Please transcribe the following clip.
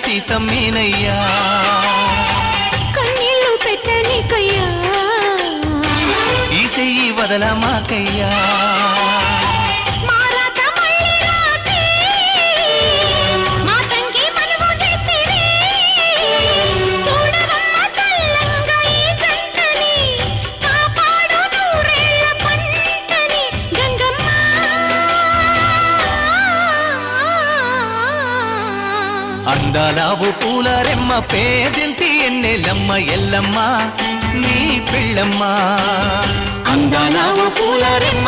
సీతమ్మేనయ్యా కన్నీళ్ళు పెట్టనికయ్యా ఈ చెయ్యి వదలమాకయ్యా అందాలావు పూల రెమ్మ పేదింటి ఎన్నెలమ్మ ఎల్లమ్మ నీ పిల్లమ్మ అందాలావు పూల రెమ్మ